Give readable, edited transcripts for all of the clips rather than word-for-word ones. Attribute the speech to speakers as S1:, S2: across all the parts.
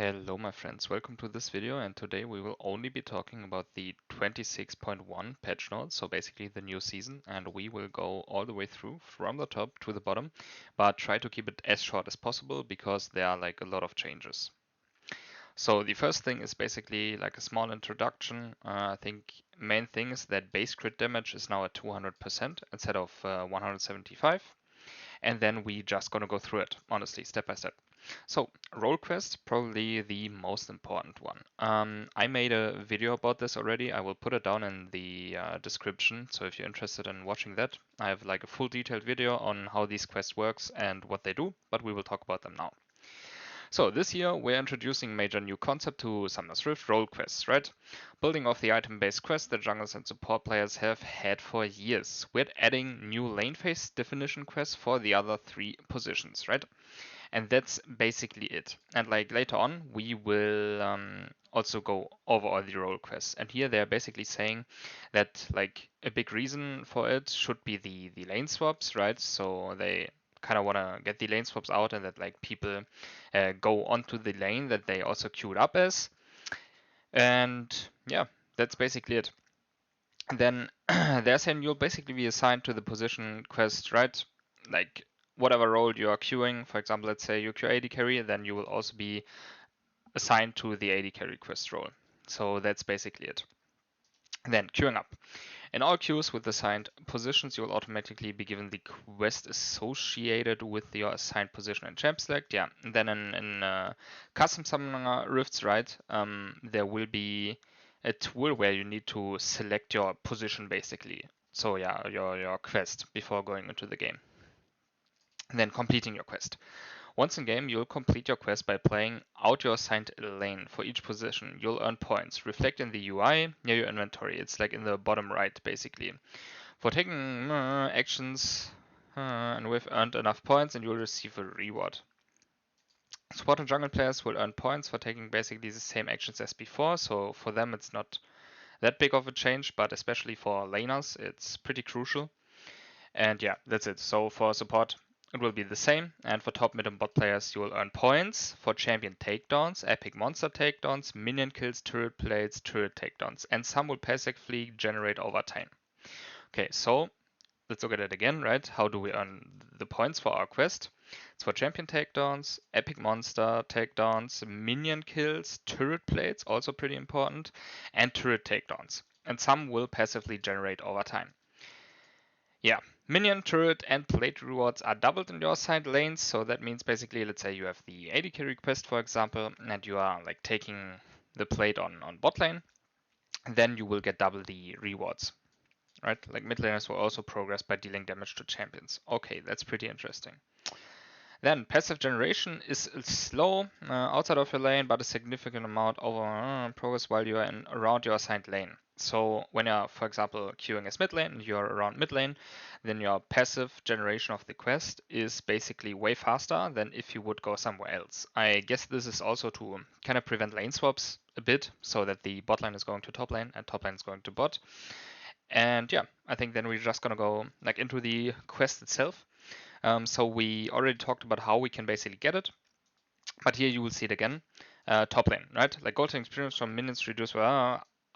S1: Hello my friends, welcome to this video, and today we will only be talking about the 26.1 patch notes, so basically the new season, and we will go all the way through from the top to the bottom, but try to keep it as short as possible because there are like a lot of changes. So the first thing is basically like a small introduction. I think main thing is that base crit damage is now at 200% instead of 175. And then we just gonna go through it, honestly, step by step. So, role quest, probably the most important one. I made a video about this already. I will put it down in the description. So if you're interested in watching that, I have like a full detailed video on how these quests works and what they do, but we will talk about them now. So this year we're introducing major new concept to Summoner's Rift role quests, right? Building off the item-based quests that junglers and support players have had for years. We're adding new lane phase definition quests for the other three positions, right? And that's basically it. And like later on, we will also go over all the role quests. And here they're basically saying that like a big reason for it should be the lane swaps, right? So they kind of want to get the lane swaps out and that like people go onto the lane that they also queued up as. And yeah, that's basically it. And then they're saying you'll basically be assigned to the position quest, right? Like whatever role you are queuing, for example, let's say you queue AD carry, then you will also be assigned to the AD carry quest role. So that's basically it. And then queuing up. In all queues with assigned positions, you will automatically be given the quest associated with your assigned position in champ select. Yeah, and then in custom summoner rifts, right, there will be a tool where you need to select your position basically. So yeah, your quest before going into the game. And then completing your quest. Once in game, you'll complete your quest by playing out your assigned lane for each position. You'll earn points. Reflect in the UI near your inventory. It's like in the bottom right, basically. For taking actions and we've earned enough points, and you'll receive a reward. Support and jungle players will earn points for taking basically the same actions as before, so for them it's not that big of a change, but especially for laners, it's pretty crucial. And yeah, that's it. So for support, it will be the same. And for top, mid, and bot players, you will earn points for champion takedowns, epic monster takedowns, minion kills, turret plates, turret takedowns. And some will passively generate over time. Okay, so let's look at it again, right? How do we earn the points for our quest? It's for champion takedowns, epic monster takedowns, minion kills, turret plates, also pretty important, and turret takedowns. And some will passively generate over time. Yeah, minion, turret, and plate rewards are doubled in your assigned lanes. So that means basically, let's say you have the AD carry quest, for example, and you are like taking the plate on bot lane, then you will get double the rewards, right? Like mid laners will also progress by dealing damage to champions. Okay, that's pretty interesting. Then passive generation is slow outside of your lane, but a significant amount over progress while you are around your assigned lane. So when you're, for example, queuing as mid lane and you're around mid lane, then your passive generation of the quest is basically way faster than if you would go somewhere else. I guess this is also to kind of prevent lane swaps a bit, so that the bot lane is going to top lane and top lane is going to bot. And yeah, I think then we're just gonna go like into the quest itself. So we already talked about how we can basically get it, but here you will see it again. Top lane, right? Like golden experience from minions reduced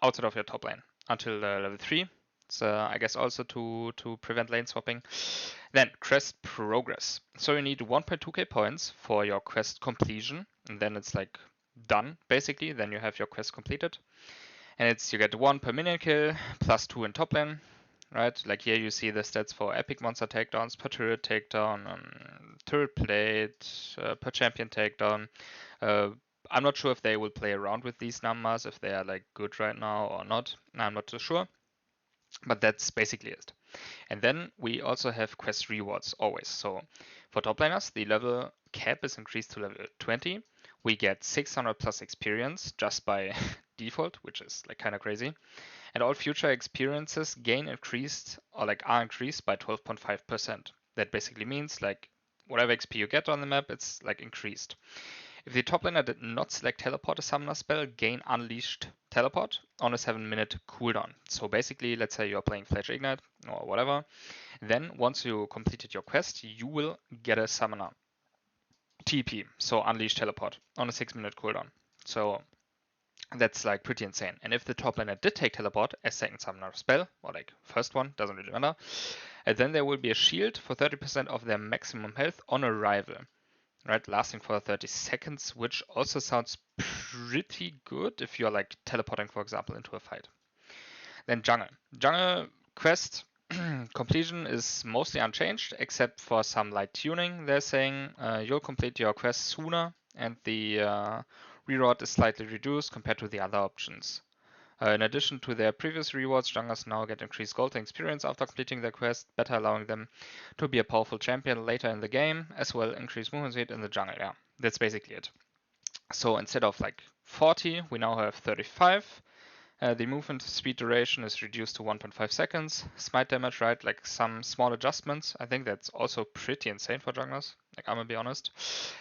S1: outside of your top lane until level 3. So I guess also to prevent lane swapping. Then quest progress. So you need 1.2k points for your quest completion, and then it's like done basically. Then you have your quest completed, and it's you get 1 per minion kill plus 2 in top lane. Right, like here you see the stats for epic monster takedowns, per turret takedown, turret plate, per champion takedown. I'm not sure if they will play around with these numbers, if they are like good right now or not. I'm not too sure, but that's basically it. And then we also have quest rewards always. So for top laners, the level cap is increased to level 20. We get 600 plus experience just by default, which is like kind of crazy. And all future experiences gain increased or like are increased by 12.5%. That basically means like whatever XP you get on the map, it's like increased. If the top laner did not select teleport a summoner spell, gain unleashed teleport on a 7-minute cooldown. So basically, let's say you're playing Flash Ignite or whatever, then once you completed your quest, you will get a summoner. TP, so Unleash Teleport, on a 6-minute cooldown. So that's like pretty insane. And if the top laner did take Teleport as second summoner spell, or like first one, doesn't really matter, then there will be a shield for 30% of their maximum health on arrival, right? Lasting for 30 seconds, which also sounds pretty good if you're like teleporting, for example, into a fight. Then jungle. Jungle quest completion is mostly unchanged, except for some light tuning. They're saying you'll complete your quest sooner, and the reward is slightly reduced compared to the other options. In addition to their previous rewards, junglers now get increased gold and experience after completing their quest, better allowing them to be a powerful champion later in the game, as well increased movement speed in the jungle. Yeah, that's basically it. So instead of like 40, we now have 35. The movement speed duration is reduced to 1.5 seconds. Smite damage, right? Like some small adjustments. I think that's also pretty insane for junglers. Like I'm gonna be honest.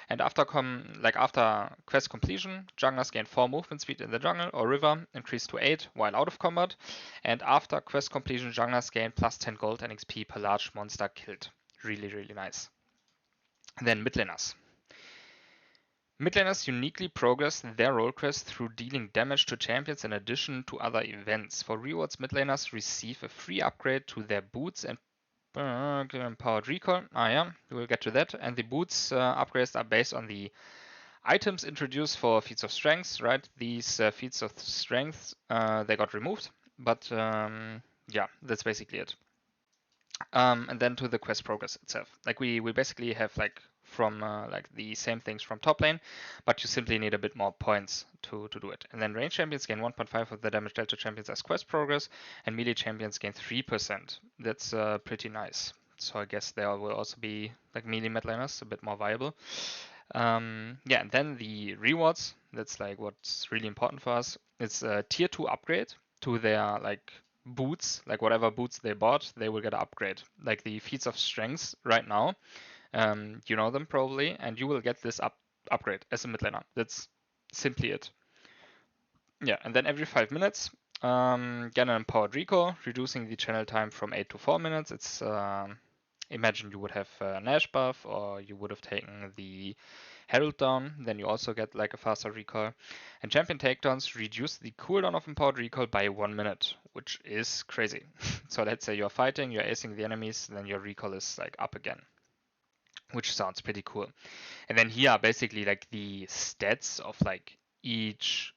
S1: And after quest completion, junglers gain 4 movement speed in the jungle or river, increased to 8 while out of combat. And after quest completion, junglers gain plus 10 gold and XP per large monster killed. Really, really nice. And then mid laners. Mid laners uniquely progress their role quest through dealing damage to champions in addition to other events. For rewards, mid laners receive a free upgrade to their boots and empowered recall. Yeah, we'll get to that. And the boots upgrades are based on the items introduced for feats of strength, right? These feats of strength, they got removed. But yeah, that's basically it. And then to the quest progress itself. Like we basically have like from like the same things from top lane, but you simply need a bit more points to do it. And then range champions gain 1.5 of the damage dealt to champions as quest progress, and melee champions gain 3%. That's pretty nice. So I guess there will also be like melee mid laners a bit more viable. Yeah, and then the rewards. That's like what's really important for us. It's a tier 2 upgrade to their like boots, like whatever boots they bought, they will get an upgrade. Like the feats of strength right now, you know them probably, and you will get this upgrade as a mid laner. That's simply it. Yeah, and then every 5 minutes, get an empowered recall, reducing the channel time from 8 to 4 minutes. It's imagine you would have a Nash buff, or you would have taken the Herald down, then you also get like a faster recall. And champion takedowns reduce the cooldown of empowered recall by 1 minute, which is crazy. So let's say you're fighting, you're acing the enemies, then your recall is like up again, which sounds pretty cool. And then here are basically like the stats of like each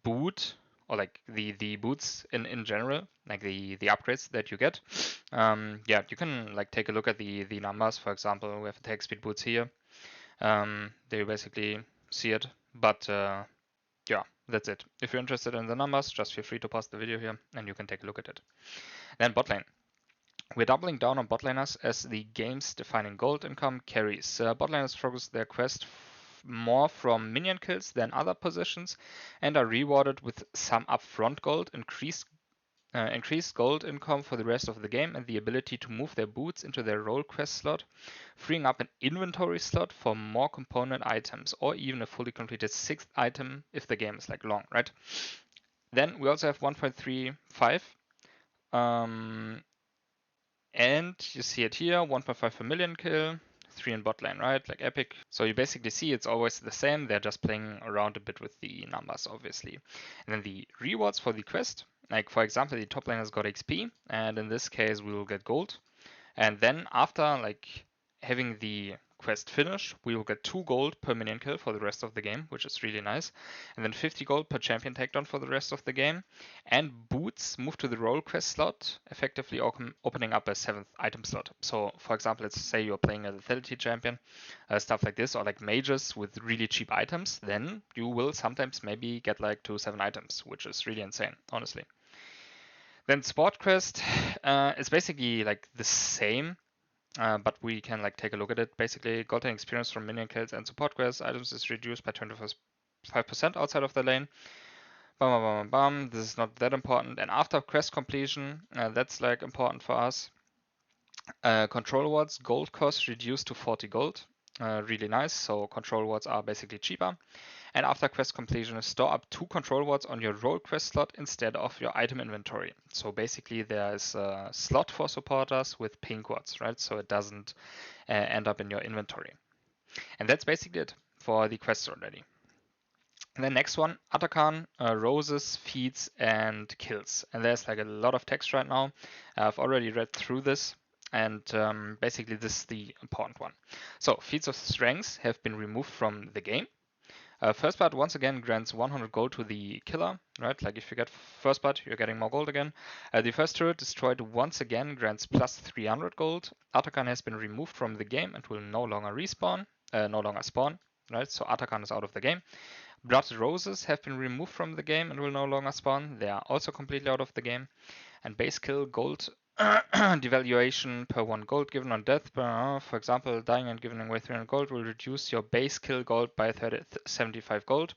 S1: boot, or like the boots in general, like the upgrades that you get. Yeah, you can like take a look at the numbers. For example, we have attack speed boots here. There you basically see it. But yeah, that's it. If you're interested in the numbers, just feel free to pause the video here and you can take a look at it. Then bot lane. We're doubling down on bot laners as the game's defining gold income carries. Bot laners focus their quest more from minion kills than other positions and are rewarded with some upfront gold, increased gold income for the rest of the game, and the ability to move their boots into their role quest slot, freeing up an inventory slot for more component items, or even a fully completed 6th item if the game is like long, right? Then we also have 1.35, and you see it here, 1.5 per million kill, 3 in bot lane, right? Like epic. So you basically see it's always the same. They're just playing around a bit with the numbers, obviously. And then the rewards for the quest, like for example, the top laners got XP, and in this case we will get gold. And then after like having the quest finished, we will get 2 gold per minion kill for the rest of the game, which is really nice. And then 50 gold per champion takedown for the rest of the game. And boots move to the role quest slot, effectively opening up a 7th item slot. So for example, let's say you're playing a lethality champion, stuff like this, or like mages with really cheap items, then you will sometimes maybe get like 2 7 items, which is really insane, honestly. Then Sport Quest is basically like the same, but we can like take a look at it. Basically, golden experience from minion kills and support quest items is reduced by 25% outside of the lane. Bum, bum, bum, bum. This is not that important. And after quest completion, that's like important for us. Control wards gold cost reduced to 40 gold. Really nice. So control wards are basically cheaper. And after quest completion, store up 2 control wards on your role quest slot instead of your item inventory. So basically there is a slot for supporters with pink wards, right? So it doesn't end up in your inventory. And that's basically it for the quests already. And the next one, Atakan, roses, feeds, and kills. And there's like a lot of text right now. I've already read through this, and basically this is the important one. So, feats of strength have been removed from the game. First blood once again grants 100 gold to the killer, right? Like if you get first blood, you're getting more gold again. The first turret destroyed once again grants plus 300 gold. Atakan has been removed from the game and will no longer respawn, no longer spawn, right? So Atakan is out of the game. Blood roses have been removed from the game and will no longer spawn. They are also completely out of the game. And base kill gold devaluation per 1 gold given on death. For example, dying and giving away 300 gold will reduce your base kill gold by 75 gold.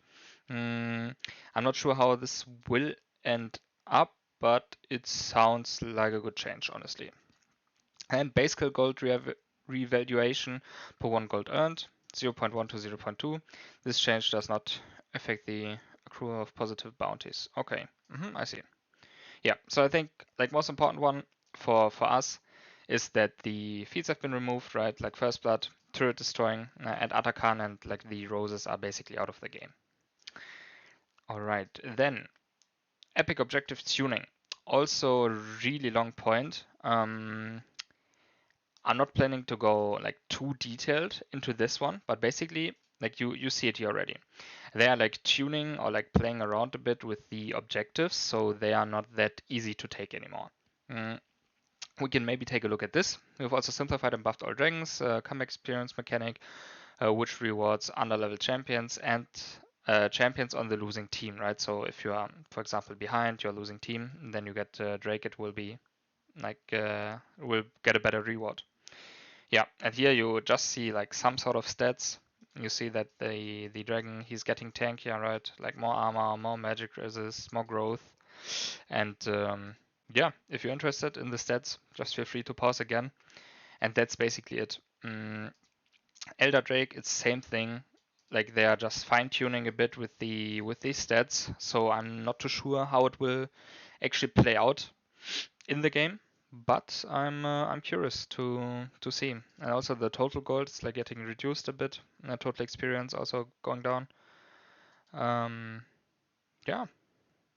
S1: I'm not sure how this will end up, but it sounds like a good change, honestly. And base kill gold revaluation per 1 gold earned, 0.1 to 0.2. This change does not affect the accrual of positive bounties. Okay, I see. Yeah, so I think like most important one for us is that the feats have been removed, right? Like First Blood, Turret Destroying, and Atakan, and like the roses are basically out of the game. Alright, then Epic Objective Tuning. Also really long point. I'm not planning to go like too detailed into this one, but basically like you see it here already. They are like tuning or like playing around a bit with the objectives, so they are not that easy to take anymore. We can maybe take a look at this. We've also simplified and buffed all dragons, comeback experience mechanic, which rewards underlevel champions and champions on the losing team, right? So if you are, for example, behind your losing team, then you get Drake, it will be like will get a better reward. Yeah, and here you just see like some sort of stats. You see that the dragon, he's getting tankier, right? Like more armor, more magic resist, more growth. And yeah, if you're interested in the stats, just feel free to pause again. And that's basically it. Elder Drake, it's same thing. Like they are just fine tuning a bit with these stats. So I'm not too sure how it will actually play out in the game, but I'm curious to see. And also the total gold is like getting reduced a bit. Total experience also going down. Yeah,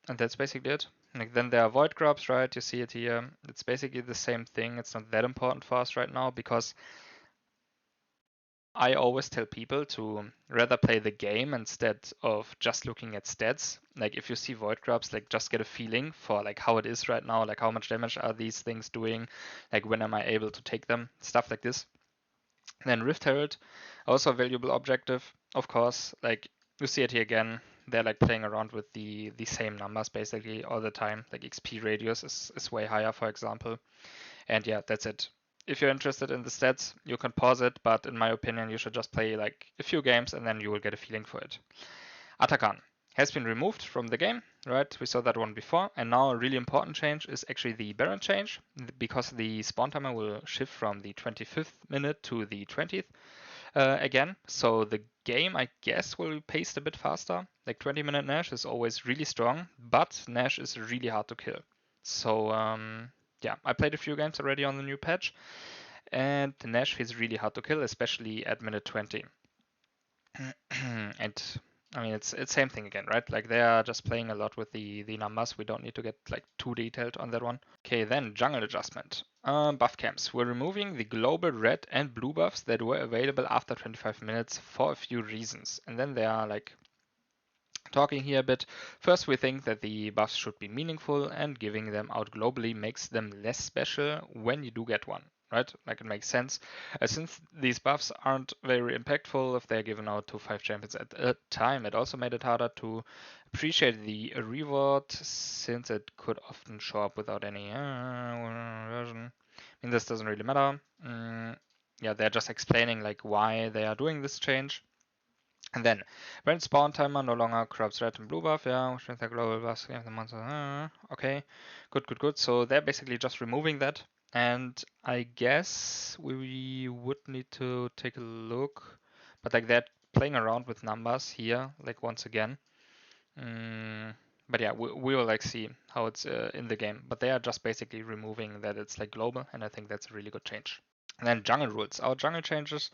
S1: and that's basically it. Like then there are void grubs, right? You see it here. It's basically the same thing. It's not that important for us right now because I always tell people to rather play the game instead of just looking at stats. Like if you see void grubs, like just get a feeling for like how it is right now, like how much damage are these things doing, like when am I able to take them, stuff like this. And then Rift Herald, also a valuable objective, of course. Like you see it here again. They're like playing around with the same numbers basically all the time. Like XP radius is way higher, for example. And yeah, that's it. If you're interested in the stats, you can pause it, but in my opinion, you should just play like a few games and then you will get a feeling for it. Atakan has been removed from the game, right? We saw that one before, and now a really important change is actually the Baron change, because the spawn timer will shift from the 25th minute to the 20th again. So the game, I guess, will be paced a bit faster. Like 20-minute Nash is always really strong, but Nash is really hard to kill. So yeah, I played a few games already on the new patch, and the Nash feels really hard to kill, especially at minute 20. And I mean, it's same thing again, right? Like they are just playing a lot with the numbers. We don't need to get like too detailed on that one. Okay, then jungle adjustment. Buff camps. We're removing the global red and blue buffs that were available after 25 minutes for a few reasons. And then they are like talking here a bit. First, we think that the buffs should be meaningful, and giving them out globally makes them less special when you do get one, right? Like it makes sense. Since these buffs aren't very impactful if they're given out to 5 champions at a time, it also made it harder to appreciate the reward, since it could often show up without any version. I mean, this doesn't really matter. Yeah, they're just explaining like why they are doing this change. And then, when spawn timer no longer corrupts red and blue buff, yeah, which means the global buffs give the monster. Okay, good. So they're basically just removing that. And I guess we would need to take a look. But like they're playing around with numbers here, like once again. But yeah, we will like see how it's in the game. But they are just basically removing that it's like global, and I think that's a really good change. And then jungle rules. Our jungle changes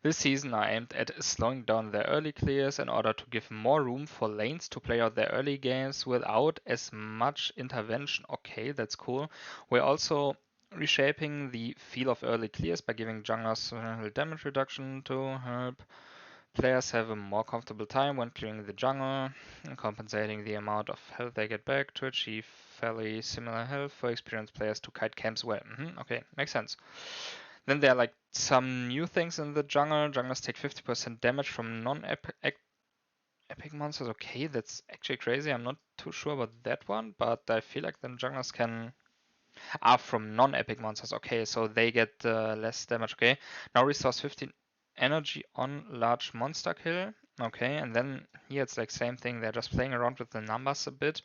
S1: This season are aimed at slowing down their early clears in order to give more room for lanes to play out their early games without as much intervention. Okay, that's cool. We're also reshaping the feel of early clears by giving junglers damage reduction to help players have a more comfortable time when clearing the jungle, and compensating the amount of health they get back to achieve fairly similar health for experienced players to kite camps well. Okay, makes sense. Then there are like some new things in the jungle. Junglers take 50% damage from non-epic monsters. Okay, that's actually crazy. I'm not too sure about that one, but I feel like then junglers can from non-epic monsters. Okay, so they get less damage. Okay, now restores 15 energy on large monster kill. Okay, and then here it's like same thing. They're just playing around with the numbers a bit,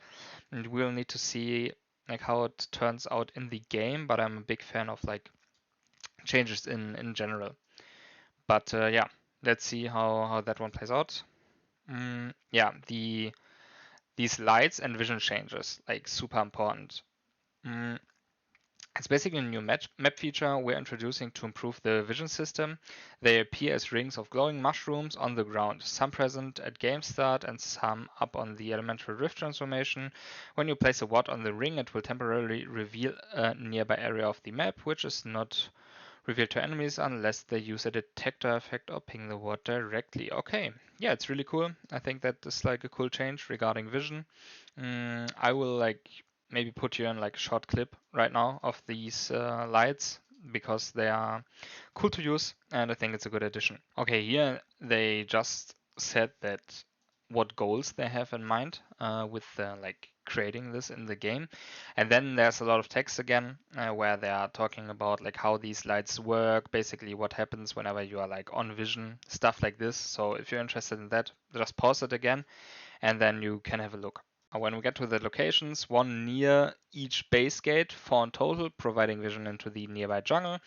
S1: and we'll need to see like how it turns out in the game. But I'm a big fan of like changes in general. But yeah, let's see how that one plays out. Yeah, these lights and vision changes like super important. Mm, It's basically a new map feature we're introducing to improve the vision system. They appear as rings of glowing mushrooms on the ground, some present at game start and some up on the elemental rift transformation. When you place a ward on the ring, it will temporarily reveal a nearby area of the map, which is not revealed to enemies unless they use a detector effect or ping the ward directly. Okay, yeah, it's really cool. I think that is like a cool change regarding vision. I will like maybe put you in like a short clip right now of these lights because they are cool to use and I think it's a good addition. Okay, here they just said that what goals they have in mind with like creating this in the game, and then there's a lot of text again where they are talking about like how these lights work, basically what happens whenever you are like on vision, stuff like this. So if you're interested in that, just pause it again and then you can have a look. When we get to the locations, one near each base gate, 4 in total, providing vision into the nearby jungle.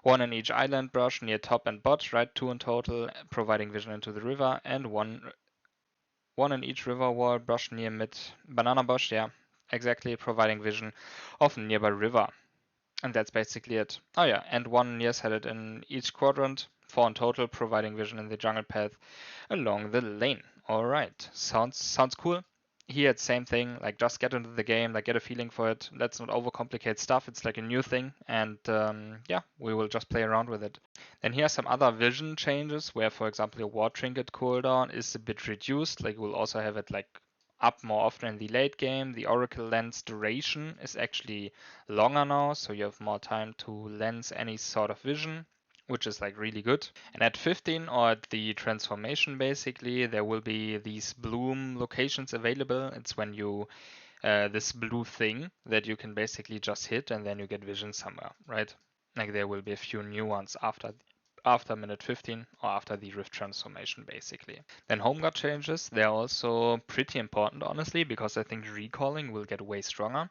S1: One in each island brush near top and bot, right? 2 in total, providing vision into the river, and one in each river wall brush near mid banana bush, yeah, exactly, providing vision of nearby river. And that's basically it. Oh yeah, and one near sided in each quadrant, 4 in total, providing vision in the jungle path along the lane. Alright, sounds cool. Here it's same thing, like just get into the game, like get a feeling for it. Let's not overcomplicate stuff. It's like a new thing, and yeah, we will just play around with it. Then here are some other vision changes, where for example your war trinket cooldown is a bit reduced. Like we'll also have it like up more often in the late game. The oracle lens duration is actually longer now, so you have more time to lens any sort of vision, which is like really good. And at 15 or at the transformation basically, there will be these bloom locations available. It's when you this blue thing that you can basically just hit and then you get vision somewhere, right? Like there will be a few new ones after minute 15 or after the rift transformation basically. Then home guard changes, they're also pretty important honestly, because I think recalling will get way stronger.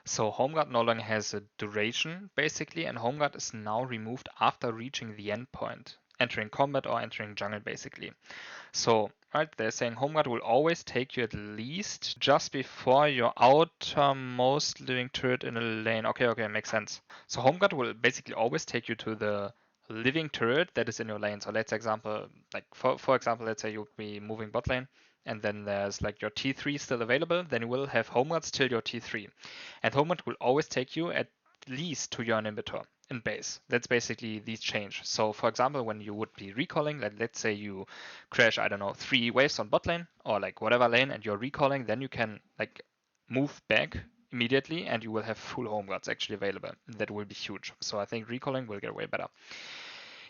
S1: So home guard no longer has a duration basically, and home guard is now removed after reaching the endpoint, entering combat or entering jungle basically. So, right, they're saying home guard will always take you at least just before your outermost living turret in a lane. Okay, makes sense. So home guard will basically always take you to the living turret that is in your lane. So let's example, like for example, let's say you'll be moving bot lane and then there's like your T3 still available, then you will have home guards till your T3. And home guard will always take you at least to your inhibitor in base. That's basically the change. So for example, when you would be recalling, like let's say you crash, I don't know, 3 waves on bot lane or like whatever lane and you're recalling, then you can like move back immediately and you will have full home guards actually available. That will be huge. So I think recalling will get way better.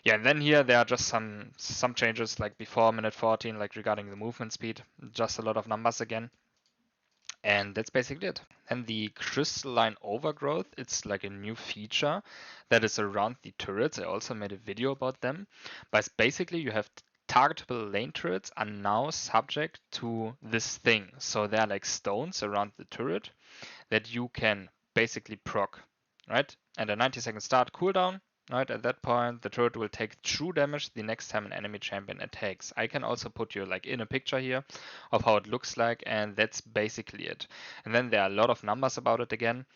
S1: Yeah, and then here there are just some changes like before minute 14, like regarding the movement speed, just a lot of numbers again. And that's basically it. And the crystalline overgrowth, it's like a new feature that is around the turrets. I also made a video about them. But basically you have targetable lane turrets are now subject to this thing. So they're like stones around the turret that you can basically proc, right? And a 90-second start cooldown, right? At that point, the turret will take true damage the next time an enemy champion attacks. I can also put you like in a picture here of how it looks like, and that's basically it. And then there are a lot of numbers about it again,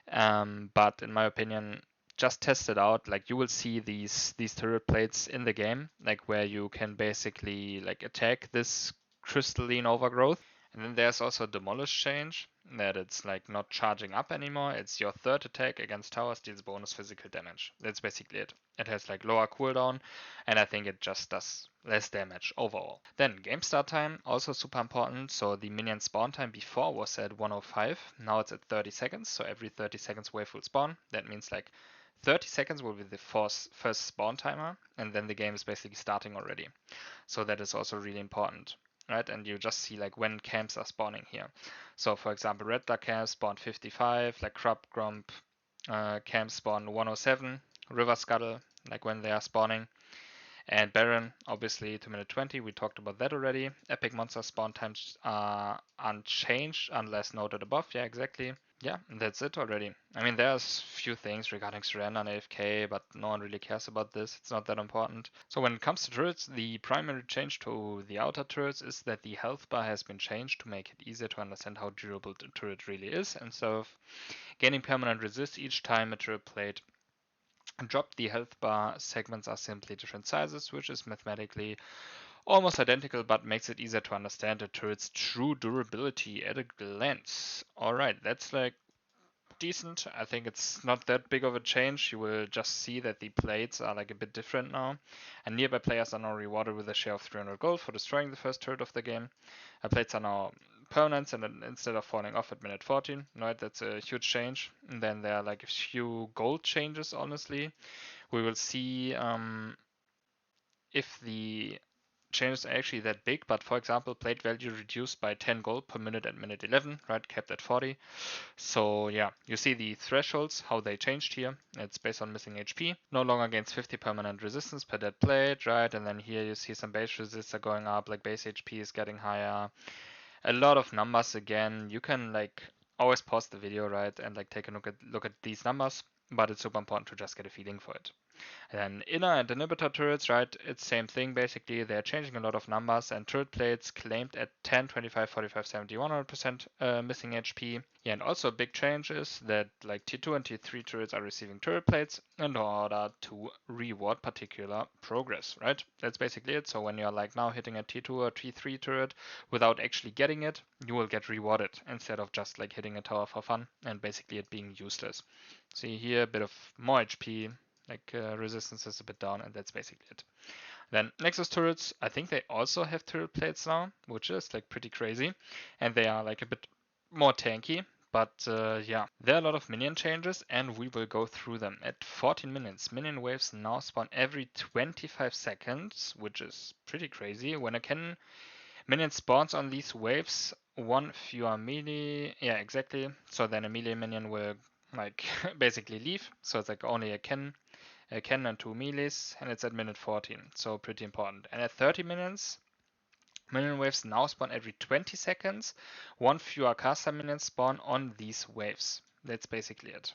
S1: but in my opinion, just test it out. Like you will see these turret plates in the game, like where you can basically like attack this crystalline overgrowth. And then there's also demolish change, that it's like not charging up anymore. It's your third attack against towers deals bonus physical damage. That's basically it. It has like lower cooldown, and I think it just does less damage overall. Then game start time, also super important. So the minion spawn time before was at 105, now it's at 30 seconds. So every 30 seconds wave will spawn. That means like 30 seconds will be the first spawn timer, and then the game is basically starting already. So that is also really important, right? And you just see like when camps are spawning here. So for example, Red Duck camp spawn 55, like Crab Grump camp spawn 107, River Scuttle, like when they are spawning. And Baron, obviously, to minute 20, we talked about that already. Epic monster spawn times are unchanged unless noted above. Yeah, exactly. Yeah, that's it already. I mean, there's few things regarding surrender and AFK, but no one really cares about this. It's not that important. So when it comes to turrets, the primary change to the outer turrets is that the health bar has been changed to make it easier to understand how durable the turret really is. Instead of gaining permanent resist each time a turret plate dropped, the health bar segments are simply different sizes, which is mathematically almost identical, but makes it easier to understand the turret's true durability at a glance. Alright, that's like decent. I think it's not that big of a change. You will just see that the plates are like a bit different now. And nearby players are now rewarded with a share of 300 gold for destroying the first turret of the game. Plates are now permanent and instead of falling off at minute 14. Right, that's a huge change. And then there are like a few gold changes, honestly. We will see if the changes are actually that big, but for example, plate value reduced by 10 gold per minute at minute 11, right, capped at 40. So yeah, you see the thresholds, how they changed here. It's based on missing HP. No longer gains 50 permanent resistance per dead plate, right? And then here you see some base resists are going up, like base HP is getting higher. A lot of numbers again. You can like always pause the video, right, and like take a look at these numbers, but it's super important to just get a feeling for it. And inner and inhibitor turrets, right, it's same thing basically. They're changing a lot of numbers, and turret plates claimed at 10, 25, 45, 70, 100% missing HP. Yeah, and also a big change is that like T2 and T3 turrets are receiving turret plates in order to reward particular progress, right? That's basically it. So when you're like now hitting a T2 or T3 turret without actually getting it, you will get rewarded instead of just like hitting a tower for fun and basically it being useless. See here, a bit of more HP, like resistance is a bit down, and that's basically it. Then Nexus turrets, I think they also have turret plates now, which is like pretty crazy, and they are like a bit more tanky. But yeah, there are a lot of minion changes, and we will go through them. At 14 minutes, minion waves now spawn every 25 seconds, which is pretty crazy. When a cannon minion spawns on these waves, one fewer melee. Yeah, exactly. So then a melee minion will like basically leave. So it's like only a cannon and 2 melees, and it's at minute 14, so pretty important. And at 30 minutes, minion waves now spawn every 20 seconds. One fewer caster minions spawn on these waves. That's basically it.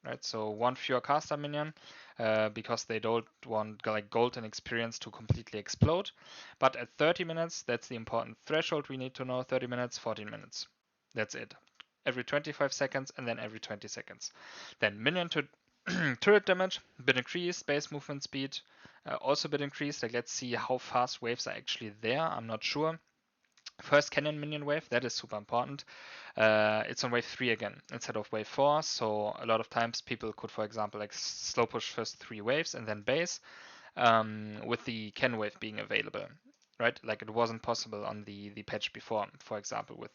S1: Right, so one fewer caster minion because they don't want like gold and experience to completely explode. But at 30 minutes, that's the important threshold we need to know. 30 minutes, 14 minutes. That's it. Every 25 seconds and then every 20 seconds. Then minion to turret damage, bit increased, base movement speed, also a bit increased. Like let's see how fast waves are actually there. I'm not sure. First cannon minion wave, that is super important. It's on wave 3 again instead of wave 4. So a lot of times people could, for example, like slow push first 3 waves and then base with the cannon wave being available. Right, like it wasn't possible on the patch before, for example, with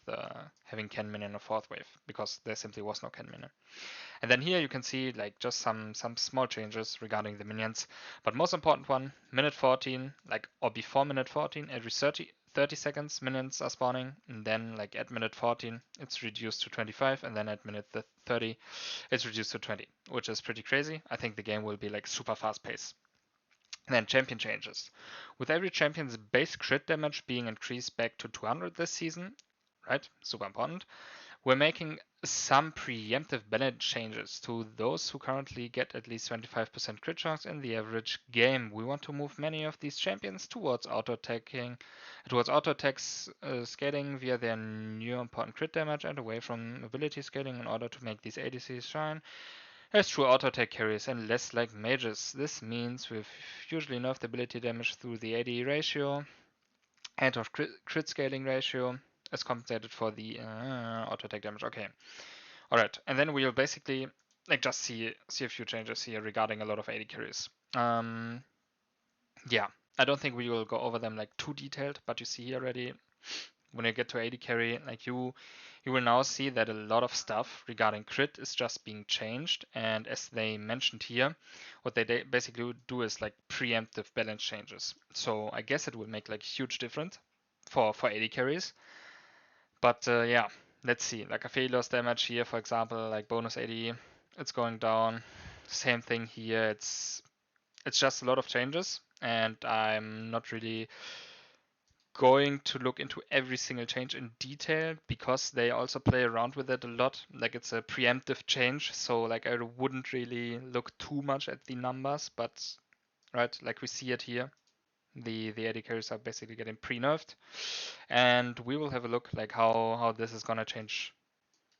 S1: having Ken Min in a 4th wave, because there simply was no Ken Min. And then here you can see like just some small changes regarding the minions. But most important one, minute 14, like or before minute 14, every 30 seconds minions are spawning, and then like at minute 14 it's reduced to 25, and then at minute 30 it's reduced to 20, which is pretty crazy. I think the game will be like super fast paced. And then champion changes. With every champion's base crit damage being increased back to 200 this season, right? Super important. We're making some preemptive balance changes to those who currently get at least 25% crit chance in the average game. We want to move many of these champions towards auto attacks scaling via their new important crit damage and away from ability scaling in order to make these ADCs shine. As true auto attack carries and less like mages. This means we've usually nerfed ability damage through the AD ratio and of crit scaling ratio as compensated for the auto attack damage. Okay, all right, and then we'll basically like just see a few changes here regarding a lot of AD carries. Yeah, I don't think we will go over them like too detailed, but you see already when you get to AD carry, like you will now see that a lot of stuff regarding crit is just being changed. And as they mentioned here, what they basically do is like preemptive balance changes. So I guess it will make like huge difference for AD carries. But yeah, let's see. Like a fail loss damage here, for example, like bonus AD, it's going down. Same thing here. It's just a lot of changes, and I'm not really going to look into every single change in detail because they also play around with it a lot. Like it's a preemptive change, so like I wouldn't really look too much at the numbers, but right, like we see it here, the AD carries are basically getting pre-nerfed, and we will have a look like how this is gonna change.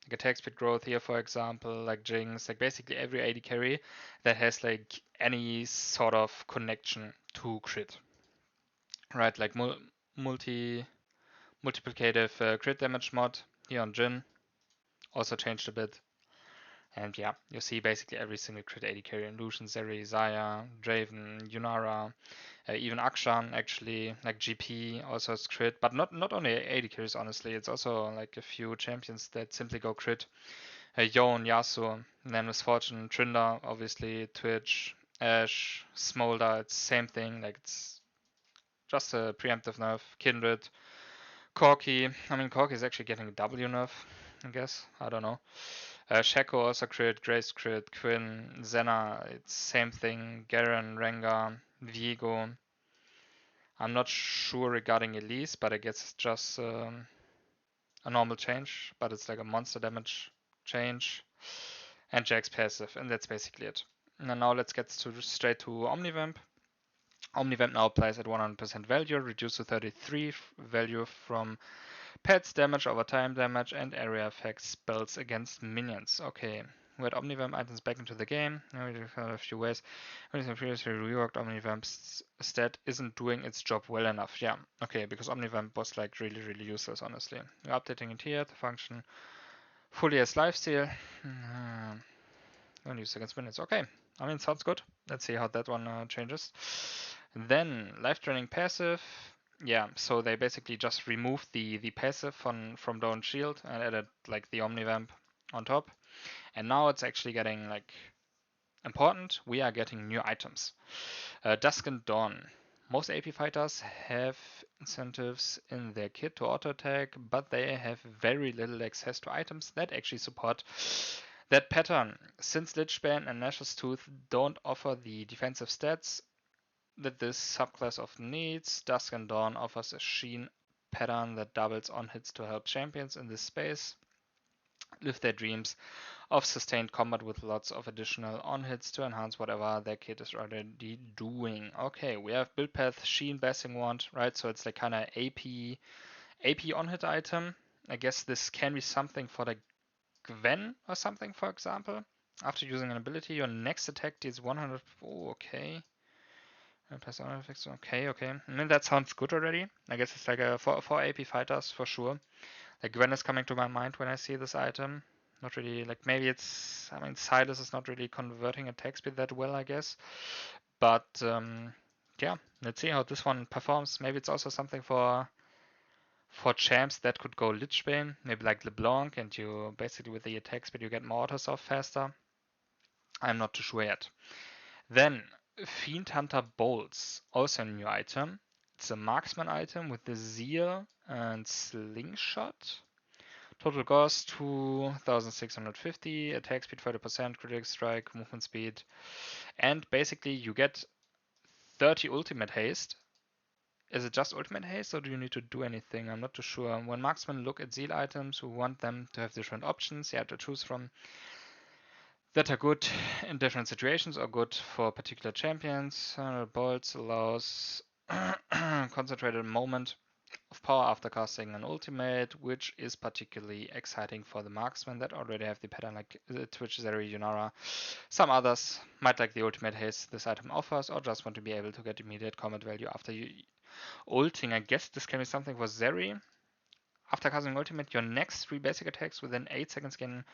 S1: Like attack speed growth here, for example, like Jinx, like basically every AD carry that has like any sort of connection to crit, right? Like multiplicative crit damage mod here on Jhin also changed a bit. And yeah, you see basically every single crit AD carry in Lucian, Zeri, Zaya, Draven, Yunara, even Akshan actually, like GP also has crit, but not only AD carries honestly, it's also like a few champions that simply go crit. Yone, Yasuo, and then with Fortune, Trinda, obviously, Twitch, Ashe, Smolder, it's same thing, like it's just a preemptive nerf. Kindred, Corki. I mean, Corki is actually getting a W nerf, I guess. I don't know. Shaco also crit, Grace crit, Quinn, Zena, it's same thing. Garen, Rengar, Viego. I'm not sure regarding Elise, but I guess it's just a normal change, but it's like a monster damage change. And Jack's passive, and that's basically it. And now let's get straight to Omnivamp. Omnivamp now applies at 100% value, reduced to 33 value from pets, damage over time damage, and area effects spells against minions. Okay, we had Omnivamp items back into the game. Now we have a few ways. When it's previously reworked, Omnivamp's stat isn't doing its job well enough. Yeah, okay, because Omnivamp was like really useless, honestly. We're updating it here to function fully as lifesteal. Only use against minions. Okay, I mean, sounds good. Let's see how that one changes. Then life draining passive. Yeah, so they basically just removed the passive from Dawn Shield and added like the Omnivamp on top. And now it's actually getting like important. We are getting new items. Dusk and Dawn. Most AP fighters have incentives in their kit to auto attack, but they have very little access to items that actually support that pattern. Since Lichbane and Nash's Tooth don't offer the defensive stats that this subclass often needs, Dusk and Dawn offers a sheen pattern that doubles on hits to help champions in this space live their dreams of sustained combat with lots of additional on hits to enhance whatever their kit is already doing. Okay, we have build path Sheen Blessing Wand, right? So it's like kind of AP on hit item. I guess this can be something for the Gwen or something, for example. After using an ability, your next attack deals 100. Oh, okay. Plus on effects. Okay. I mean, that sounds good already. I guess it's like a for AP fighters for sure. Like Gwen is coming to my mind when I see this item. Not really, like maybe it's, I mean, Silas is not really converting attack speed that well, I guess. But yeah, let's see how this one performs. Maybe it's also something for champs that could go Lichbane, maybe like LeBlanc, and you basically with the attack speed you get more autos off faster. I'm not too sure yet. Then Fiend Hunter Bolts, also a new item. It's a marksman item with the Zeal and Slingshot. Total cost 2650, attack speed 30%, critical strike, movement speed, and basically you get 30 ultimate haste. Is it just ultimate haste or do you need to do anything? I'm not too sure. When marksmen look at zeal items, we want them to have different options you have to choose from that are good in different situations or good for particular champions. Bolts allows concentrated moment of power after casting an ultimate, which is particularly exciting for the marksmen that already have the pattern like Twitch, Zeri, Yunara. Some others might like the ultimate haste this item offers, or just want to be able to get immediate combat value after you ulting. I guess this can be something for Zeri. After casting ultimate, your next 3 basic attacks within 8 seconds gain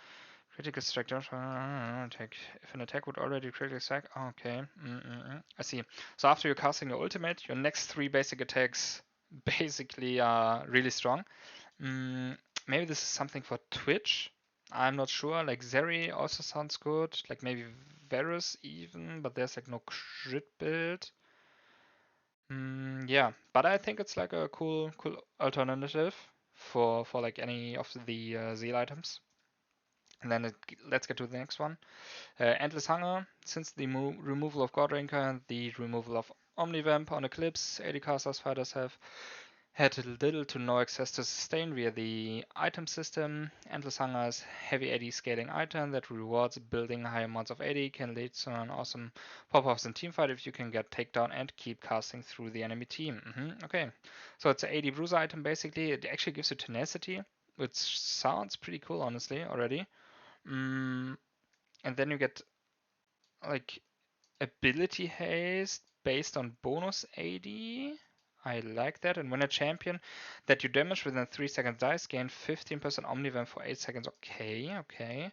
S1: critical strike. Attack. If an attack would already critically strike, okay. I see. So after you're casting your ultimate, your next 3 basic attacks basically are really strong. Maybe this is something for Twitch. I'm not sure. Like Zeri also sounds good. Like maybe Varus even, but there's like no crit build. Yeah, but I think it's like a cool alternative for like any of the Zeal items. And then let's get to the next one. Endless Hunger. Since the removal of Godranker and the removal of Omnivamp on Eclipse, AD casters fighters have had little to no access to sustain via the item system. Endless Hunger is heavy AD scaling item that rewards building high amounts of AD, can lead to an awesome pop-offs in teamfight if you can get takedown and keep casting through the enemy team. Okay, so it's an AD bruiser item basically. It actually gives you tenacity, which sounds pretty cool honestly already. And then you get like ability haste based on bonus AD. I like that. And when a champion that you damage within 3 seconds dies, gain 15% Omnivamp for 8 seconds. Okay.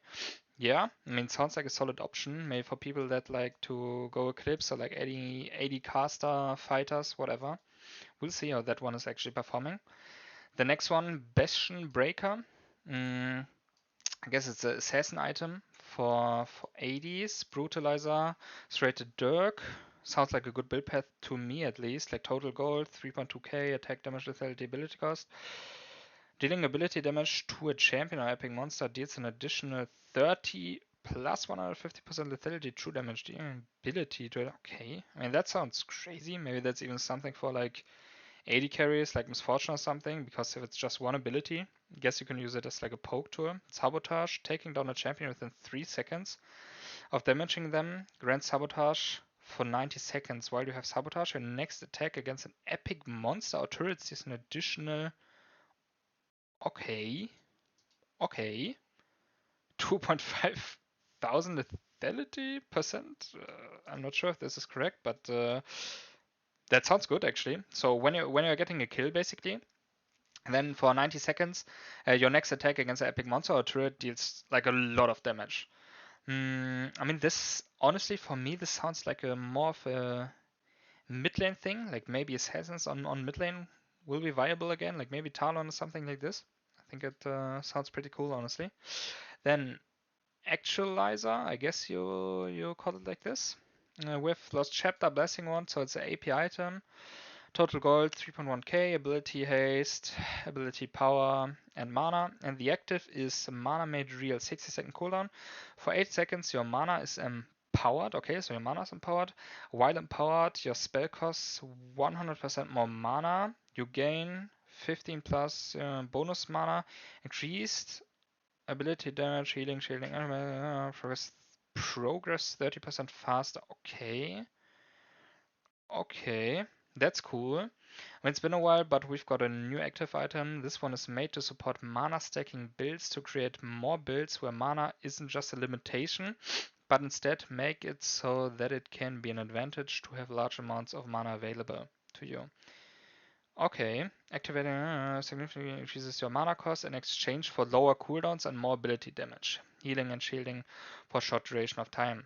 S1: Yeah, I mean, sounds like a solid option. Maybe for people that like to go Eclipse or like AD caster, fighters, whatever. We'll see how that one is actually performing. The next one, Bastion Breaker. I guess it's an assassin item for ADs. Brutalizer, Serrated Dirk. Sounds like a good build path to me at least. Like total gold, 3.2k, attack damage, lethality, ability cost. Dealing ability damage to a champion or epic monster deals an additional 30 plus 150% lethality true damage. Dealing ability to it. Okay. I mean, that sounds crazy. Maybe that's even something for like AD carries like Misfortune or something, because if it's just one ability, I guess you can use it as like a poke tool. Sabotage, taking down a champion within 3 seconds of damaging them, grants Sabotage for 90 seconds. While you have Sabotage, your next attack against an epic monster or turret is an additional... Okay. 2.5 thousand lethality percent? I'm not sure if this is correct, but that sounds good actually. So when you're getting a kill basically, and then for 90 seconds, your next attack against an epic monster or turret deals like a lot of damage. I mean, this honestly for me, this sounds like a more of a mid lane thing. Like maybe assassins on mid lane will be viable again. Like maybe Talon or something like this. I think it sounds pretty cool, honestly. Then Actualizer, I guess you call it like this. With Lost Chapter Blessing one, so it's an AP item. Total gold 3.1k, ability haste, ability power, and mana. And the active is mana made real, 60-second cooldown. For 8 seconds, your mana is empowered. Okay, so your mana is empowered. While empowered, your spell costs 100% more mana. You gain 15 plus bonus mana, increased ability damage, healing, shielding, progress 30% faster. Okay, that's cool. I mean, it's been a while, but we've got a new active item. This one is made to support mana stacking builds to create more builds where mana isn't just a limitation, but instead make it so that it can be an advantage to have large amounts of mana available to you. Okay, activating significantly increases your mana cost in exchange for lower cooldowns and more ability damage, healing and shielding for short duration of time.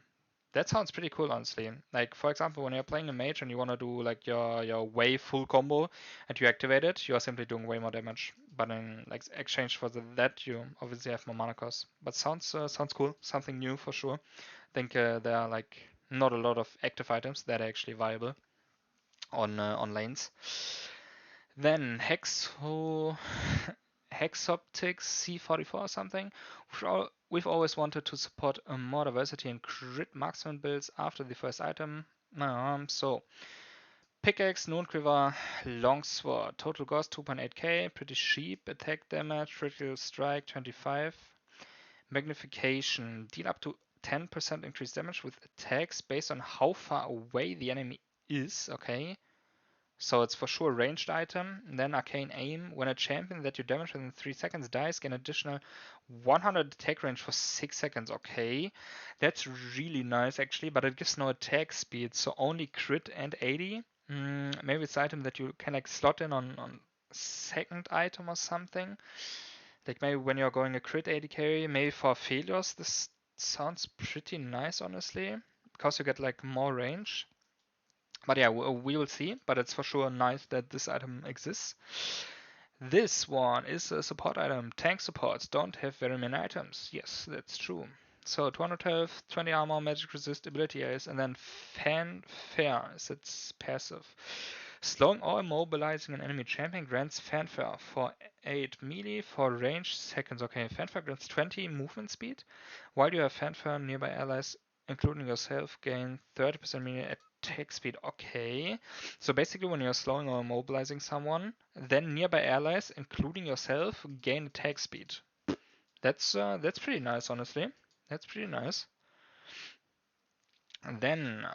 S1: That sounds pretty cool, honestly. Like, for example, when you're playing a mage and you want to do like your way full combo and you activate it, you are simply doing way more damage. But in like exchange for that, you obviously have more mana cost. But sounds cool. Something new for sure. I think there are like not a lot of active items that are actually viable on lanes. Then Hexoptics C44 or something. We've always wanted to support more diversity in crit marksman builds after the first item. So Pickaxe, Noonquiver, Longsword. Total cost 2.8k, pretty cheap. Attack damage, critical strike 25. Magnification, deal up to 10% increased damage with attacks based on how far away the enemy is. Okay. so it's for sure a ranged item. And then Arcane Aim. When a champion that you damage within 3 seconds dies, gain additional 100 attack range for 6 seconds. Okay, that's really nice actually, but it gives no attack speed, so only crit and 80. Maybe it's an item that you can like slot in on second item or something. Like maybe when you're going a crit 80 carry, maybe for failures, this sounds pretty nice honestly, because you get like more range. But yeah, we will see, but it's for sure nice that this item exists. This one is a support item. Tank supports don't have very many items. Yes, that's true. So 200 health, 20 armor, magic resist, ability ace, and then fanfare is its passive. Slowing or immobilizing an enemy champion grants fanfare for 8 melee for range seconds. Okay, fanfare grants 20 movement speed. While you have fanfare, nearby allies, including yourself, gain 30% melee attack speed. Okay, so basically when you're slowing or immobilizing someone, then nearby allies, including yourself, gain attack speed. That's pretty nice, honestly. That's pretty nice. And then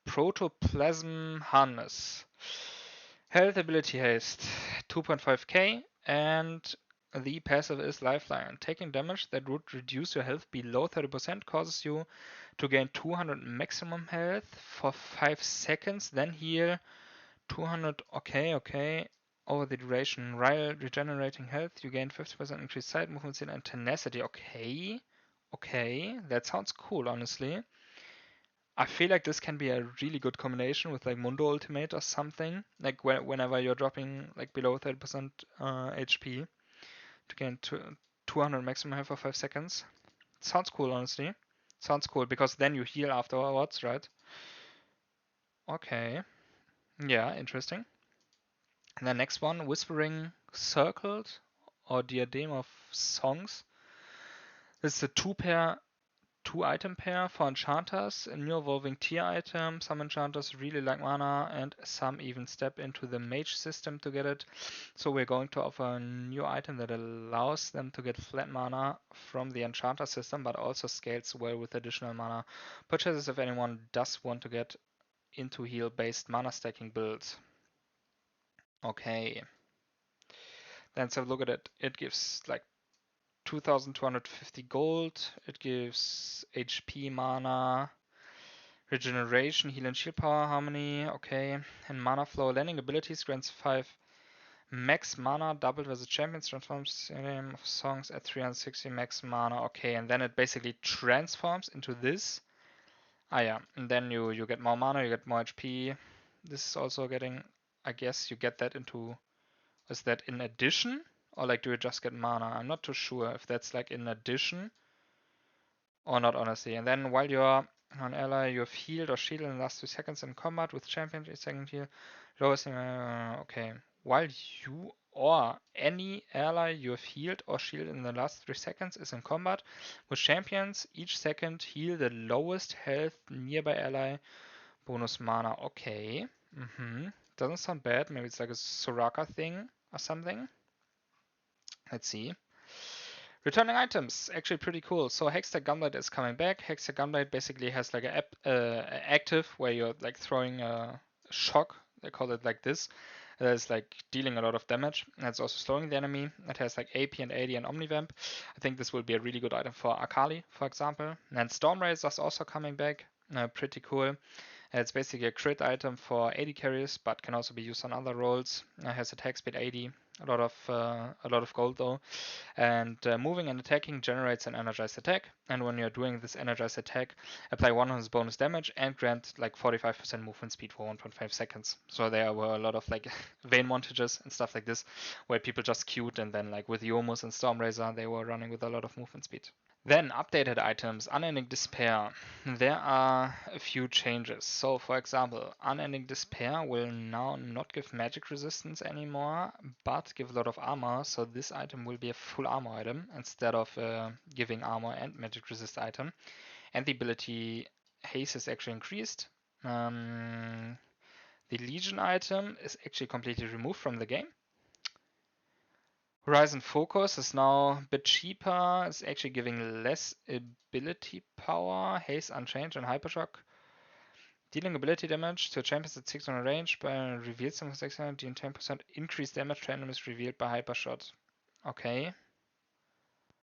S1: Protoplasm Harness. Health ability haste 2.5k, and the passive is Lifeline. Taking damage that would reduce your health below 30% causes you to gain 200 maximum health for 5 seconds, then heal 200. Okay. Over the duration. While regenerating health, you gain 50% increased side movement speed and tenacity. Okay, that sounds cool, honestly. I feel like this can be a really good combination with like Mundo Ultimate or something. Like whenever you're dropping like below 30% HP to gain 200 maximum health for 5 seconds. Sounds cool, honestly. Sounds cool because then you heal afterwards, right? Okay. Yeah, interesting. And the next one, Whispering Circled or Diadem of Songs. This is a two item pair for enchanters, a new evolving tier item. Some enchanters really like mana and some even step into the mage system to get it. So we're going to offer a new item that allows them to get flat mana from the enchanter system, but also scales well with additional mana purchases if anyone does want to get into heal based mana stacking builds. Okay. Then let's have a look at it. It gives like 2250 gold. It gives HP, mana, regeneration, heal and shield power, harmony. Okay. And mana flow. Landing abilities grants 5 max mana, doubled with the champions, transforms name of songs at 360 max mana. Okay. And then it basically transforms into this. Yeah. And then you get more mana, you get more HP. This is also getting, I guess you get that into. Is that in addition? Or like do you just get mana? I'm not too sure if that's like in addition or not, honestly. And then while you're an ally, you have healed or shielded in the last 2 seconds in combat with champion, second heal, lowest. Okay. While you or any ally you have healed or shielded in the last 3 seconds is in combat with champions, each second heal the lowest health nearby ally, bonus mana. Okay. Doesn't sound bad. Maybe it's like a Soraka thing or something. Let's see. Returning items, actually pretty cool. So Hextech Gunblade is coming back. Hextech Gunblade basically has like a active where you're like throwing a shock. They call it like this. That is like dealing a lot of damage. And it's also slowing the enemy. It has like AP and AD and Omnivamp. I think this will be a really good item for Akali, for example. And Stormraze is also coming back. Pretty cool. It's basically a crit item for AD carries, but can also be used on other roles. It has attack speed 80, a lot of gold though. And moving and attacking generates an energized attack. And when you're doing this energized attack, apply 100 bonus damage and grant like 45% movement speed for 1.5 seconds. So there were a lot of like Vayne montages and stuff like this, where people just queued and then like with Yomus and Stormrazor, they were running with a lot of movement speed. Then updated items, Unending Despair. There are a few changes. So for example, Unending Despair will now not give magic resistance anymore, but give a lot of armor. So this item will be a full armor item instead of giving armor and magic resist item. And the ability haste is actually increased. The Legion item is actually completely removed from the game. Horizon Focus is now a bit cheaper. It's actually giving less ability power. Haste Unchanged and Hypershock Dealing ability damage to champions at 600 range by revealed some 600, dealing 10% increased damage to enemies revealed by hyper shot. Okay.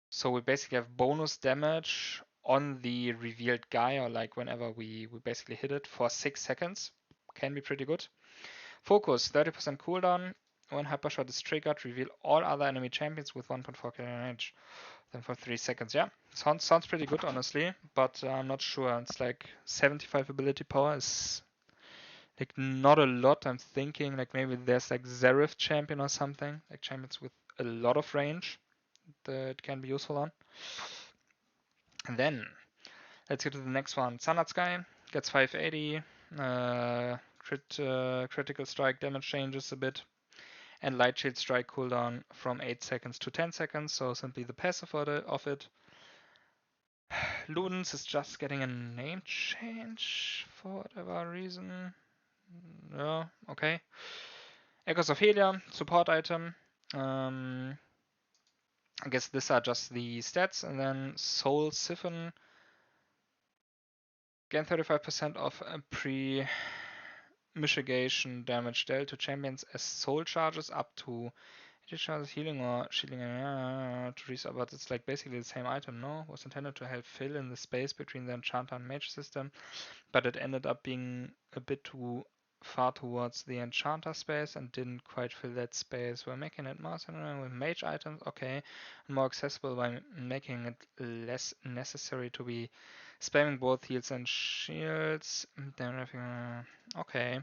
S1: So we basically have bonus damage on the revealed guy, or like whenever we basically hit it for 6 seconds. Can be pretty good. Focus, 30% cooldown. When hyper shot is triggered, reveal all other enemy champions with 1.4k range. Then for 3 seconds, yeah. Sounds pretty good, honestly, but I'm not sure. It's like 75 ability power is like not a lot. I'm thinking like maybe there's like Zerif champion or something, like champions with a lot of range that can be useful on. And then let's get to the next one. Sunat Sky gets 580. Critical strike damage changes a bit. And Light Shield Strike cooldown from 8 seconds to 10 seconds, so simply the passive of it. Ludens is just getting a name change for whatever reason. Yeah, okay. Echoes of Helia, support item. I guess these are just the stats, and then Soul Siphon. Gain 35% of pre-mitigation damage dealt to champions as soul charges up to charges healing or shielding to reset, but it's like basically the same item, no? Was intended to help fill in the space between the enchanter and mage system, but it ended up being a bit too far towards the enchanter space and didn't quite fill that space. We're making it more with mage items, okay, and more accessible by making it less necessary to be spamming both heals and shields. Okay.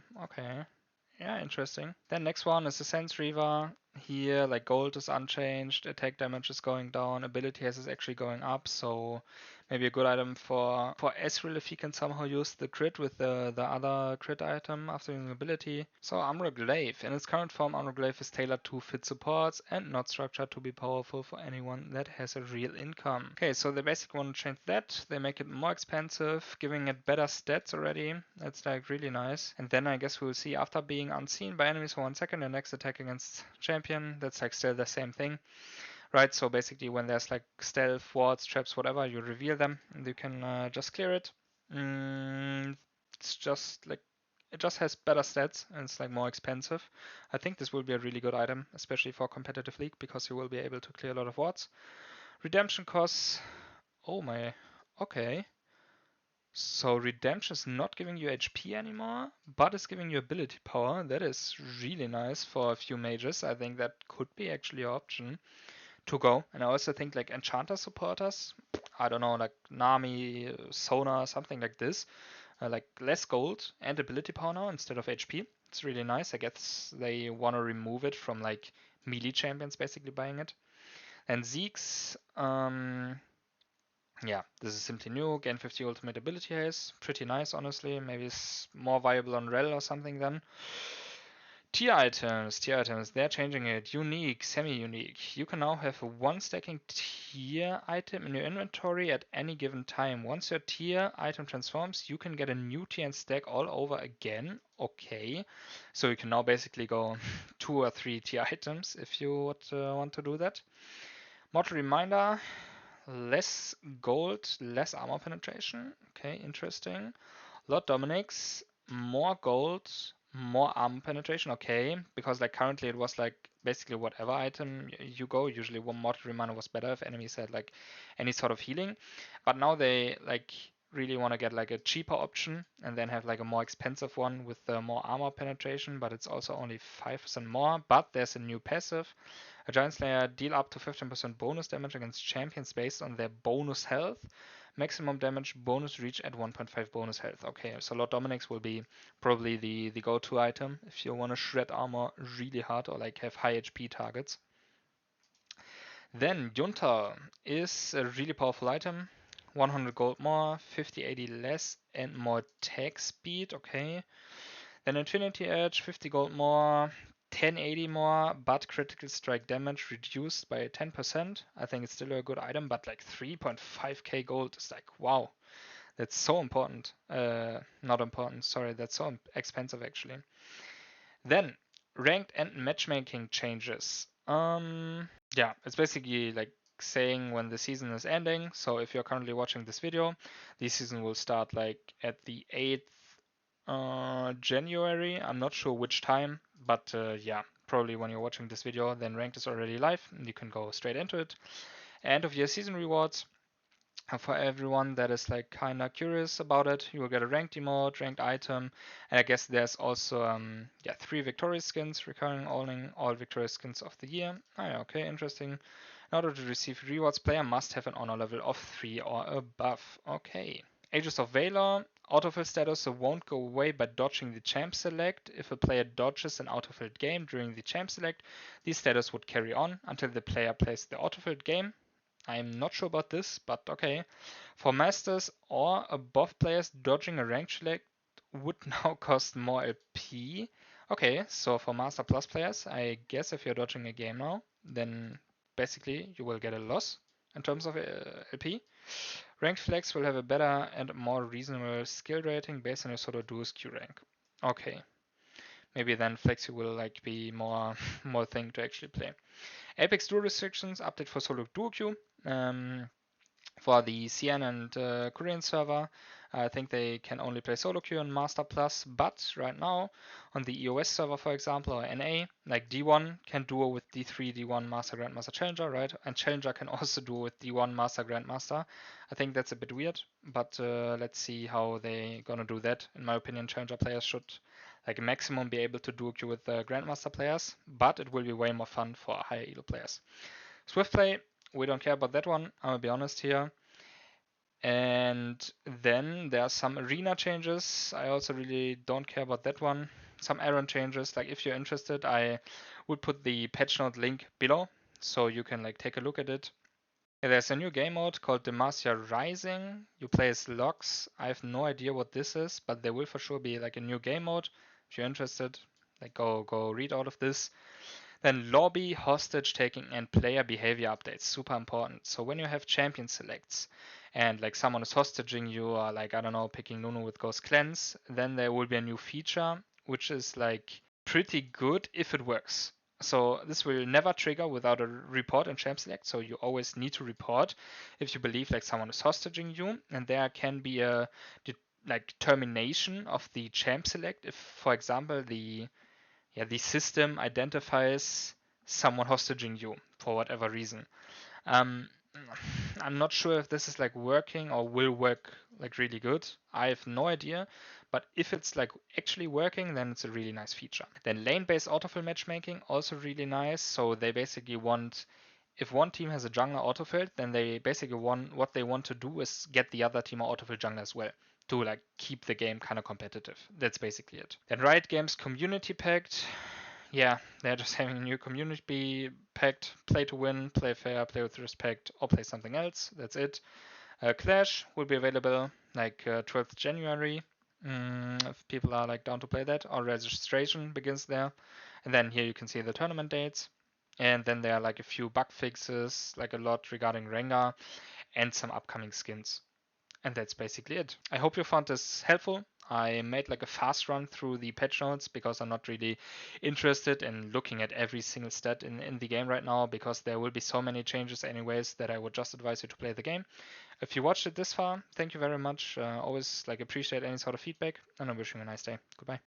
S1: Yeah, interesting. Then next one is the Sense Reaver. Here, like gold is unchanged, attack damage is going down, ability has is actually going up, so maybe a good item for Ezreal if he can somehow use the crit with the other crit item after using ability. So Umbral Glaive. In its current form, Umbral Glaive is tailored to fit supports and not structured to be powerful for anyone that has a real income. Okay, so they basically want to change that. They make it more expensive, giving it better stats already. That's like really nice. And then I guess we'll see after being unseen by enemies for 1 second, the next attack against champion. That's like still the same thing. Right, so basically when there's like stealth, wards, traps, whatever, you reveal them and you can just clear it. It's just like, it just has better stats and it's like more expensive. I think this will be a really good item, especially for competitive league, because you will be able to clear a lot of wards. Redemption costs, oh my, okay. So redemption is not giving you HP anymore, but it's giving you ability power. That is really nice for a few mages. I think that could be actually an option to go. And I also think like enchanter supporters, I don't know, like Nami, Sona, something like this, like less gold and ability power now instead of HP. It's really nice. I guess they want to remove it from like melee champions basically buying it. And Zeke's, yeah, this is simply new. Gain 50 ultimate ability haste. Pretty nice, honestly. Maybe it's more viable on Rel or something then. Tier items, they're changing it. Unique, semi-unique. You can now have a one stacking tier item in your inventory at any given time. Once your tier item transforms, you can get a new tier and stack all over again. Okay. So you can now basically go 2 or 3 tier items if you would want to do that. Mortal Reminder, less gold, less armor penetration. Okay, interesting. Lord Dominic's, more gold, more armor penetration. Okay, because like currently it was like basically whatever item you go, usually one Mortal Reminder was better if enemies had like any sort of healing. But now they like really want to get like a cheaper option and then have like a more expensive one with more armor penetration, but it's also only 5% more. But there's a new passive. A Giant Slayer deal up to 15% bonus damage against champions based on their bonus health. Maximum damage bonus reach at 1.5 bonus health. Okay, so Lord Dominic's will be probably the go-to item if you want to shred armor really hard or like have high HP targets. Then Junta is a really powerful item. 100 gold more, 50-80 less, and more attack speed. Okay. Then Infinity Edge, 50 gold more, 1080 more, but critical strike damage reduced by 10%. I think it's still a good item, but like 3.5k gold is like, wow, that's so important. Not important, sorry, that's so expensive actually. Then ranked and matchmaking changes. Yeah, it's basically like saying when the season is ending. So if you're currently watching this video, the season will start like at the 8th January. I'm not sure which time, but yeah, probably when you're watching this video, then ranked is already live. And you can go straight into it. End of year season rewards. For everyone that is like kinda curious about it, you will get a ranked emote, ranked item, and I guess there's also 3 victorious skins, recurring all victorious skins of the year. Oh, yeah, okay, interesting. In order to receive rewards, player must have an honor level of 3 or above. Okay. Aegis of Valor, autofill status won't go away by dodging the champ select. If a player dodges an autofilled game during the champ select, the status would carry on until the player plays the autofilled game. I'm not sure about this, but okay. For masters or above players, dodging a rank select would now cost more LP. Okay, so for master plus players, I guess if you're dodging a game now, then basically you will get a loss in terms of LP. Ranked flex will have a better and more reasonable skill rating based on your solo duo's Q rank. Okay, maybe then flexi will like be more more thing to actually play. Apex duo restrictions update for solo duo queue. For the CN and Korean server, I think they can only play solo queue and Master Plus, but right now on the EOS server, for example, or NA, like D1 can duo with D3, D1 Master, Grandmaster, Challenger, right? And Challenger can also duo with D1 Master, Grandmaster. I think that's a bit weird, but let's see how they gonna do that. In my opinion, Challenger players should like maximum be able to duo queue with Grandmaster players, but it will be way more fun for higher elo players. Swift play, we don't care about that one, I'm gonna be honest here. And then there are some arena changes. I also really don't care about that one. Some errand changes, like if you're interested, I would put the patch note link below so you can like take a look at it. There's a new game mode called Demacia Rising. You play as Lox. I have no idea what this is, but there will for sure be like a new game mode. If you're interested, like go read all of this. Then lobby, hostage taking, and player behavior updates, super important. So when you have champion selects and like someone is hostaging you or like, I don't know, picking Nunu with Ghost Cleanse, then there will be a new feature, which is like pretty good if it works. So this will never trigger without a report in champ select. So you always need to report if you believe like someone is hostaging you, and there can be a like termination of the champ select if, for example, the system identifies someone hostaging you for whatever reason. Um, I'm not sure if this is like working or will work like really good. I have no idea, but if it's like actually working, then it's a really nice feature. Then lane-based autofill matchmaking, also really nice. So they basically want, if one team has a jungler autofill, then they basically want, what they want to do is get the other team autofill jungler as well to like keep the game kind of competitive. That's basically it. Then Riot Games Community Pact. Yeah, they're just having a new community pact. Play to win, play fair, play with respect, or play something else. That's it. Clash will be available like 12th January. If people are like down to play that, or registration begins there. And then here you can see the tournament dates. And then there are like a few bug fixes, like a lot regarding Rengar, and some upcoming skins. And that's basically it. I hope you found this helpful. I made like a fast run through the patch notes because I'm not really interested in looking at every single stat in the game right now, because there will be so many changes anyways that I would just advise you to play the game. If you watched it this far, thank you very much. Always like appreciate any sort of feedback, and I'm wishing you a nice day. Goodbye.